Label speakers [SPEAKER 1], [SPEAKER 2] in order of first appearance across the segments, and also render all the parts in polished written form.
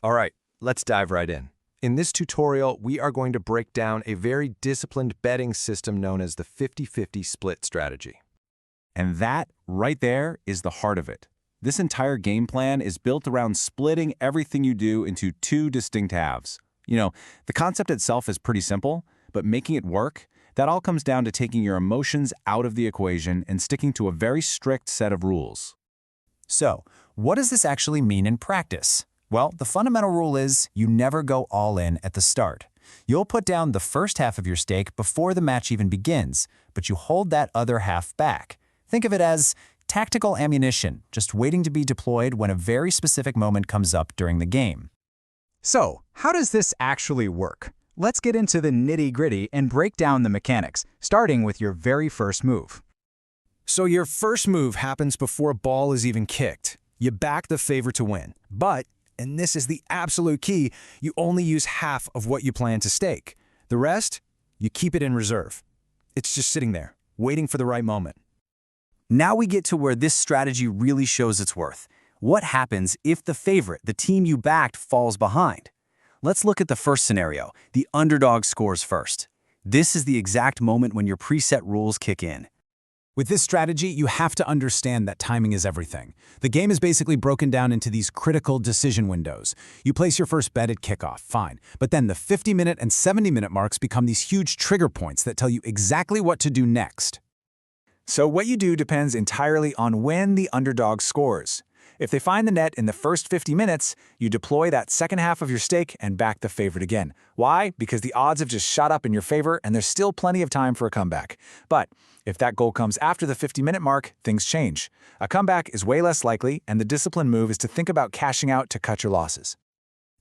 [SPEAKER 1] All right, let's dive right in. In this tutorial, we are going to break down a very disciplined betting system known as the 50-50 split strategy.
[SPEAKER 2] And that, right there, is the heart of it. This entire game plan is built around splitting everything you do into two distinct halves. The concept itself is pretty simple, but making it work, that all comes down to taking your emotions out of the equation and sticking to a very strict set of rules.
[SPEAKER 3] So, what does this actually mean in practice? Well, the fundamental rule is you never go all in at the start. You'll put down the first half of your stake before the match even begins, but you hold that other half back. Think of it as tactical ammunition, just waiting to be deployed when a very specific moment comes up during the game.
[SPEAKER 4] So, how does this actually work? Let's get into the nitty-gritty and break down the mechanics, starting with your very first move.
[SPEAKER 1] So your first move happens before a ball is even kicked. You back the favorite to win. But, and this is the absolute key, you only use half of what you plan to stake. The rest, you keep it in reserve. It's just sitting there, waiting for the right moment.
[SPEAKER 3] Now we get to where this strategy really shows its worth. What happens if the favorite, the team you backed, falls behind? Let's look at the first scenario. The underdog scores first. This is the exact moment when your preset rules kick in.
[SPEAKER 5] With this strategy, you have to understand that timing is everything. The game is basically broken down into these critical decision windows. You place your first bet at kickoff, fine. But then the 50-minute and 70-minute marks become these huge trigger points that tell you exactly what to do next.
[SPEAKER 4] So what you do depends entirely on when the underdog scores. If they find the net in the first 50 minutes, you deploy that second half of your stake and back the favorite again. Why? Because the odds have just shot up in your favor and there's still plenty of time for a comeback. But if that goal comes after the 50-minute mark, things change. A comeback is way less likely, and the disciplined move is to think about cashing out to cut your losses.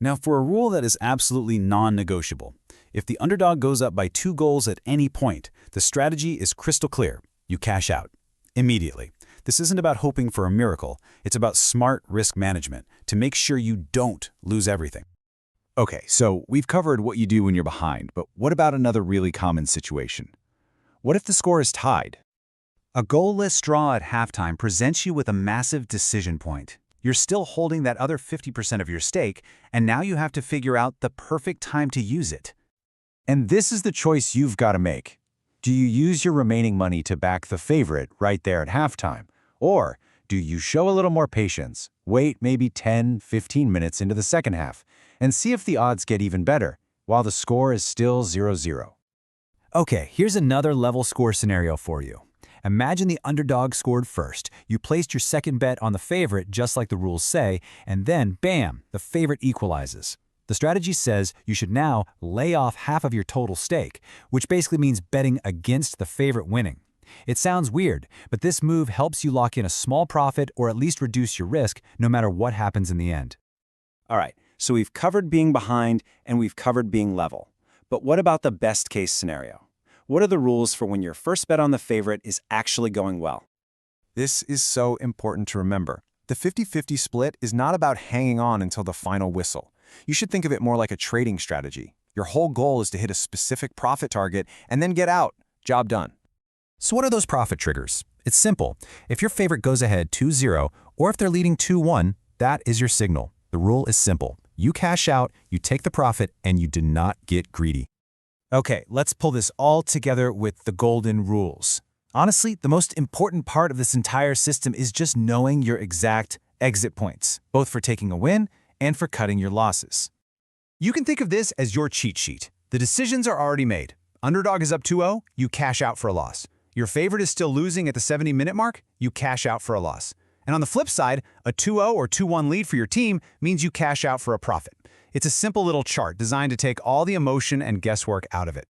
[SPEAKER 5] Now, for a rule that is absolutely non-negotiable, if the underdog goes up by 2 goals at any point, the strategy is crystal clear. You cash out immediately. This isn't about hoping for a miracle. It's about smart risk management to make sure you don't lose everything.
[SPEAKER 2] Okay, so we've covered what you do when you're behind, but what about another really common situation? What if the score is tied?
[SPEAKER 3] A goalless draw at halftime presents you with a massive decision point. You're still holding that other 50% of your stake, and now you have to figure out the perfect time to use it.
[SPEAKER 2] And this is the choice you've got to make. Do you use your remaining money to back the favorite right there at halftime? Or do you show a little more patience, wait maybe 10, 15 minutes into the second half, and see if the odds get even better, while the score is still 0-0?
[SPEAKER 3] Okay, here's another level score scenario for you. Imagine the underdog scored first. You placed your second bet on the favorite just like the rules say, and then, bam, the favorite equalizes. The strategy says you should now lay off half of your total stake, which basically means betting against the favorite winning. It sounds weird, but this move helps you lock in a small profit or at least reduce your risk no matter what happens in the end.
[SPEAKER 2] All right, so we've covered being behind and we've covered being level. But what about the best case scenario? What are the rules for when your first bet on the favorite is actually going well?
[SPEAKER 1] This is so important to remember. The 50-50 split is not about hanging on until the final whistle. You should think of it more like a trading strategy. Your whole goal is to hit a specific profit target and then get out. Job done.
[SPEAKER 3] So what are those profit triggers? It's simple. If your favorite goes ahead 2-0, or if they're leading 2-1, that is your signal. The rule is simple. You cash out, you take the profit, and you do not get greedy. Okay, let's pull this all together with the golden rules. Honestly, the most important part of this entire system is just knowing your exact exit points, both for taking a win and for cutting your losses. You can think of this as your cheat sheet. The decisions are already made. Underdog is up 2-0, you cash out for a loss. Your favorite is still losing at the 70-minute mark, you cash out for a loss. And on the flip side, a 2-0 or 2-1 lead for your team means you cash out for a profit. It's a simple little chart designed to take all the emotion and guesswork out of it.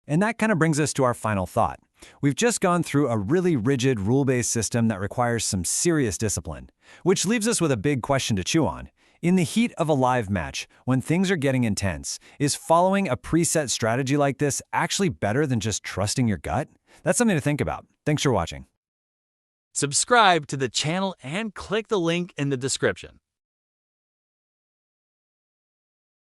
[SPEAKER 3] And that kind of brings us to our final thought. We've just gone through a really rigid, rule-based system that requires some serious discipline, which leaves us with a big question to chew on. In the heat of a live match, when things are getting intense, is following a preset strategy like this actually better than just trusting your gut? That's something to think about. Thanks for watching.
[SPEAKER 6] Subscribe to the channel and click the link in the description.